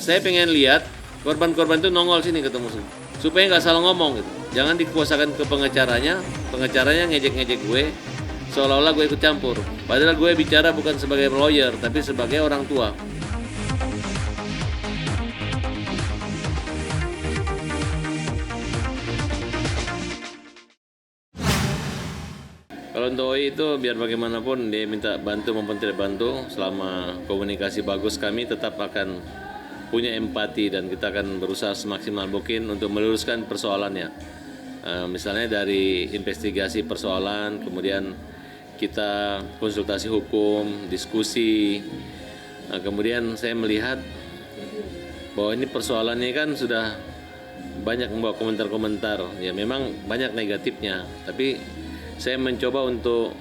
saya pengen lihat korban-korban itu nongol sini ketemu supaya nggak salah ngomong gitu. Jangan dikuasakan ke pengacaranya ngejek-ngejek gue seolah-olah gue ikut campur. Padahal gue bicara bukan sebagai lawyer tapi sebagai orang tua. Kalau untuk OI itu biar bagaimanapun dia minta bantu maupun tidak bantu, selama komunikasi bagus kami tetap akan punya empati dan kita akan berusaha semaksimal mungkin untuk meluruskan persoalannya. Misalnya dari investigasi persoalan, kemudian kita konsultasi hukum, diskusi. Kemudian saya melihat bahwa ini persoalannya kan sudah banyak membawa komentar-komentar. Ya memang banyak negatifnya, tapi saya mencoba untuk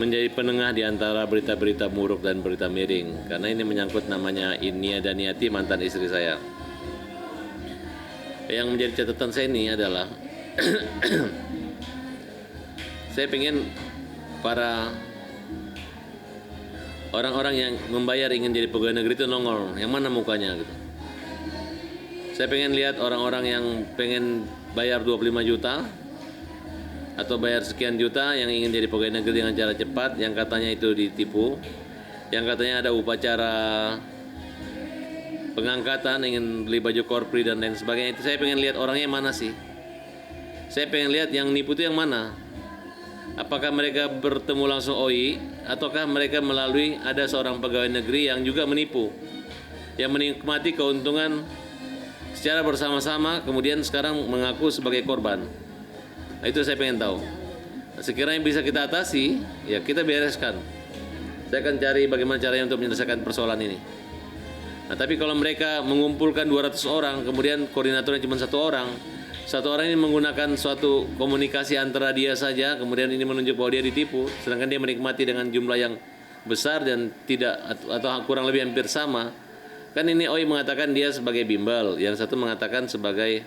menjadi penengah di antara berita-berita buruk dan berita miring, karena ini menyangkut namanya Inia Daniati, mantan istri saya. Yang menjadi catatan saya ini adalah saya ingin para orang-orang yang membayar ingin jadi pegawai negeri itu nongol, yang mana mukanya gitu. Saya pengen lihat orang-orang yang pengen bayar 25 juta atau bayar sekian juta yang ingin jadi pegawai negeri dengan cara cepat, yang katanya itu ditipu, yang katanya ada upacara pengangkatan, ingin beli baju korpri dan lain sebagainya. Itu saya pengen lihat orangnya mana sih. Saya pengen lihat yang nipu itu yang mana. Apakah mereka bertemu langsung OI ataukah mereka melalui ada seorang pegawai negeri yang juga menipu, yang menikmati keuntungan secara bersama-sama kemudian sekarang mengaku sebagai korban. Nah, itu saya pengen tahu. Nah, sekiranya bisa kita atasi, ya kita bereskan. Saya akan cari bagaimana caranya untuk menyelesaikan persoalan ini. Nah, tapi kalau mereka mengumpulkan 200 orang, kemudian koordinatornya cuma satu orang ini menggunakan suatu komunikasi antara dia saja, kemudian ini menunjuk bahwa dia ditipu, sedangkan dia menikmati dengan jumlah yang besar dan tidak atau kurang lebih hampir sama. Kan ini OI mengatakan dia sebagai bimbel, yang satu mengatakan sebagai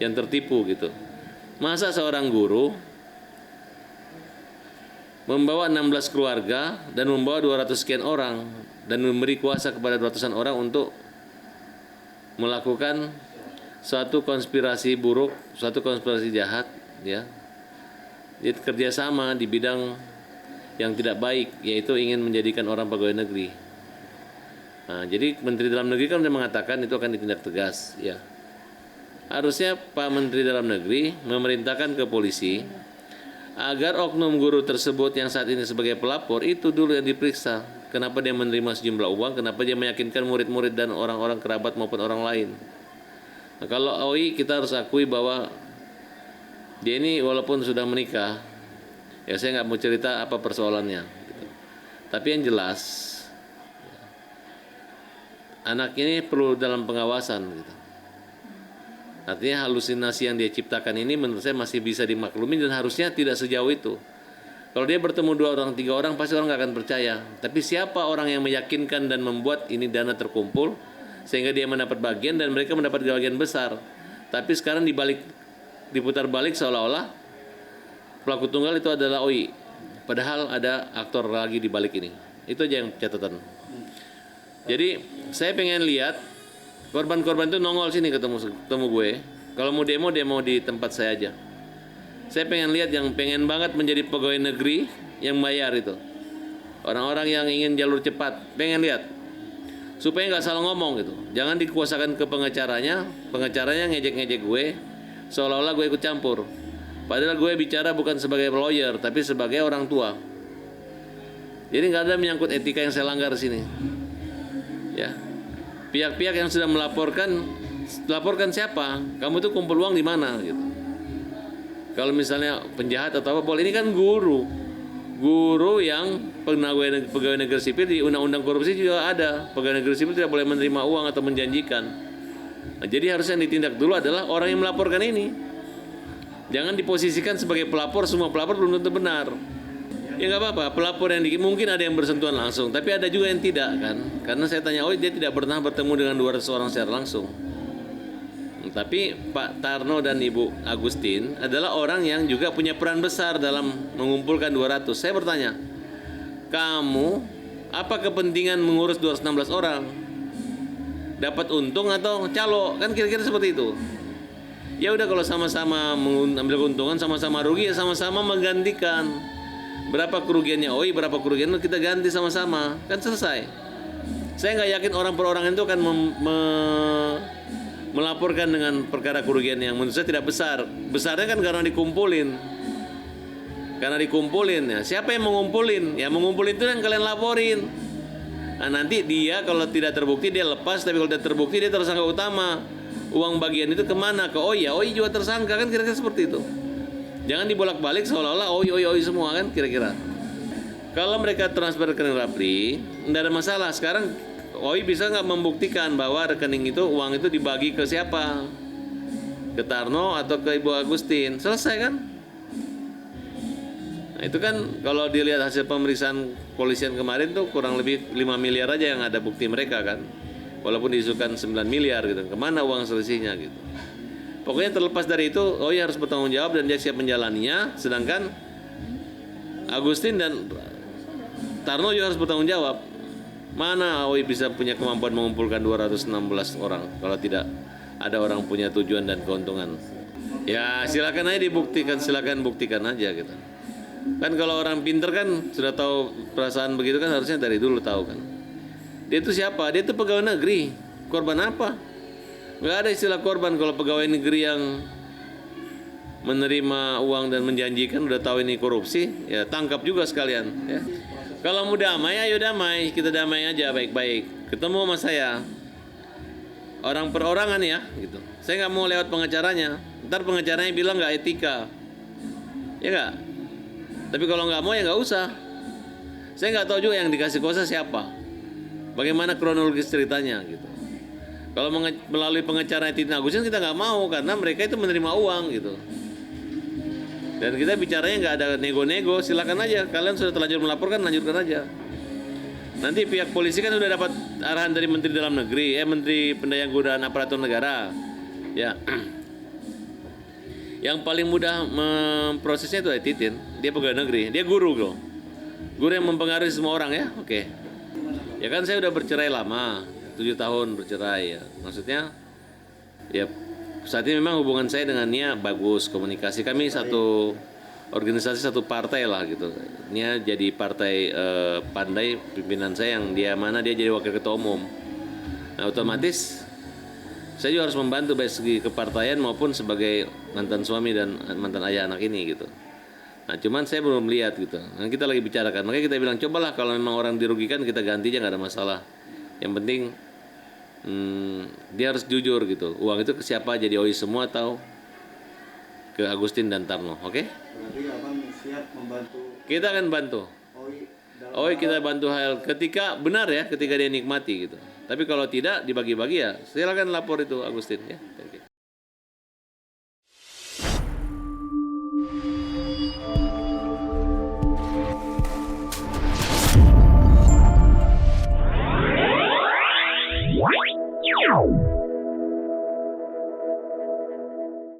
yang tertipu gitu. Masa seorang guru membawa 16 keluarga dan membawa 200 sekian orang dan memberi kuasa kepada ratusan orang untuk melakukan suatu konspirasi buruk, suatu konspirasi jahat, ya. Dia kerjasama di bidang yang tidak baik, yaitu ingin menjadikan orang pegawai negeri. Nah, jadi Menteri Dalam Negeri kan sudah mengatakan itu akan ditindak tegas, ya. Harusnya Pak Menteri Dalam Negeri memerintahkan ke polisi agar oknum guru tersebut yang saat ini sebagai pelapor itu dulu yang diperiksa. Kenapa dia menerima sejumlah uang, kenapa dia meyakinkan murid-murid dan orang-orang kerabat maupun orang lain. Nah, kalau OI kita harus akui bahwa dia ini walaupun sudah menikah, ya saya nggak mau cerita apa persoalannya gitu. Tapi yang jelas anak ini perlu dalam pengawasan gitu. Artinya halusinasi yang dia ciptakan ini menurut saya masih bisa dimaklumi dan harusnya tidak sejauh itu. Kalau dia bertemu 2 orang, 3 orang pasti orang nggak akan percaya. Tapi siapa orang yang meyakinkan dan membuat ini dana terkumpul sehingga dia mendapat bagian dan mereka mendapat bagian besar. Tapi sekarang diputar balik seolah-olah pelaku tunggal itu adalah OI. Padahal ada aktor lagi di balik ini. Itu aja yang catatan. Jadi saya pengen lihat korban-korban itu nongol sini ketemu gue. Kalau mau demo di tempat saya aja. Saya pengen lihat yang pengen banget menjadi pegawai negeri yang bayar itu. Orang-orang yang ingin jalur cepat, pengen lihat. Supaya nggak salah ngomong gitu. Jangan dikuasakan ke pengacaranya ngejek-ngejek gue seolah-olah gue ikut campur. Padahal gue bicara bukan sebagai lawyer tapi sebagai orang tua. Jadi nggak ada menyangkut etika yang saya langgar di sini. Ya. Pihak-pihak yang sudah laporkan siapa? Kamu tuh kumpul uang di mana gitu. Kalau misalnya penjahat atau apa, ini kan guru yang pegawai negeri sipil di undang-undang korupsi juga ada. Pegawai negeri sipil tidak boleh menerima uang atau menjanjikan. Nah, jadi harusnya yang ditindak dulu adalah orang yang melaporkan ini. Jangan diposisikan sebagai pelapor, semua pelapor belum tentu benar. Ya nggak apa-apa, pelapor yang mungkin ada yang bersentuhan langsung, tapi ada juga yang tidak kan. Karena saya tanya, dia tidak pernah bertemu dengan 200 orang secara langsung. Tapi Pak Tarno dan Ibu Agustin adalah orang yang juga punya peran besar dalam mengumpulkan 200. Saya bertanya, kamu apa kepentingan mengurus 216 orang? dapat untung atau calo, kan kira-kira seperti itu. Ya udah, kalau sama-sama mengambil keuntungan, sama-sama rugi, ya sama-sama menggantikan. Berapa kerugiannya OI, berapa kerugian kita ganti sama-sama, kan selesai. Saya nggak yakin orang perorangan itu akan melaporkan dengan perkara kerugian yang menurut saya tidak besar. Besarnya kan karena dikumpulin. Karena dikumpulin, ya. Siapa yang mengumpulin? Ya mengumpulin itu yang kalian laporin. Nah, nanti dia kalau tidak terbukti dia lepas, tapi kalau tidak terbukti dia tersangka utama. Uang bagian itu kemana? Ke OI, ya OI juga tersangka, kan kira-kira seperti itu. Jangan dibolak-balik seolah-olah OI semua, kan kira-kira. Kalau mereka transfer ke rekening Rapli, tidak ada masalah. Sekarang OI bisa nggak membuktikan bahwa rekening itu, uang itu dibagi ke siapa? Ke Tarno atau ke Ibu Agustin? Selesai kan? Nah, itu kan kalau dilihat hasil pemeriksaan polisian kemarin tuh kurang lebih 5 miliar aja yang ada bukti mereka kan. Walaupun diisukan 9 miliar gitu. Kemana uang selisihnya gitu. Pokoknya terlepas dari itu, OI harus bertanggung jawab dan dia siap menjalaninya. Sedangkan Agustin dan Tarno juga harus bertanggung jawab. Mana OI bisa punya kemampuan mengumpulkan 216 orang kalau tidak ada orang punya tujuan dan keuntungan. Ya silakan aja dibuktikan, silakan buktikan aja gitu. Kan kalau orang pinter kan sudah tahu perasaan begitu kan, harusnya dari dulu tahu kan. Dia itu siapa? Dia itu pegawai negeri. Korban apa? Nggak ada istilah korban kalau pegawai negeri yang menerima uang dan menjanjikan udah tahu ini korupsi, ya tangkap juga sekalian ya. Kalau mau damai, ayo damai, kita damai aja baik-baik. Ketemu sama saya, orang perorangan ya, gitu. Saya nggak mau lewat pengacaranya. Ntar pengacaranya bilang nggak etika, ya nggak. Tapi kalau nggak mau ya nggak usah. Saya nggak tahu juga yang dikasih kuasa siapa. Bagaimana kronologis ceritanya gitu. Kalau melalui pengacara Titin Agustin kita nggak mau karena mereka itu menerima uang gitu. Dan kita bicaranya nggak ada nego-nego, silakan aja. Kalian sudah terlanjur melaporkan, lanjutkan aja. Nanti pihak polisi kan sudah dapat arahan dari Menteri Dalam Negeri, Menteri Pendayaan Aparatur Negara, ya. Yang paling mudah memprosesnya itu Titin. Dia pegawai negeri, dia guru loh. Guru yang mempengaruhi semua orang ya, oke. Ya kan saya udah bercerai lama, 7 tahun bercerai ya. Maksudnya ya saat ini memang hubungan saya dengan Nia bagus, komunikasi kami satu organisasi, satu partai lah gitu. Nia jadi partai Pandai, pimpinan saya yang dia jadi wakil ketua umum. Nah otomatis saya juga harus membantu baik segi kepartaian maupun sebagai mantan suami dan mantan ayah anak ini gitu. Nah cuman saya belum lihat gitu. Nah, kita lagi bicarakan. Makanya kita bilang cobalah kalau memang orang dirugikan kita ganti aja, nggak ada masalah. Yang penting dia harus jujur gitu. Uang itu ke siapa, jadi OI semua atau ke Agustin dan Tarno, oke? Berarti Abang siap membantu. Kita akan bantu. OI kita bantu hal ketika benar ya, ketika dia nikmati gitu. Tapi kalau tidak dibagi-bagi ya silakan lapor itu Agustin ya. Oke.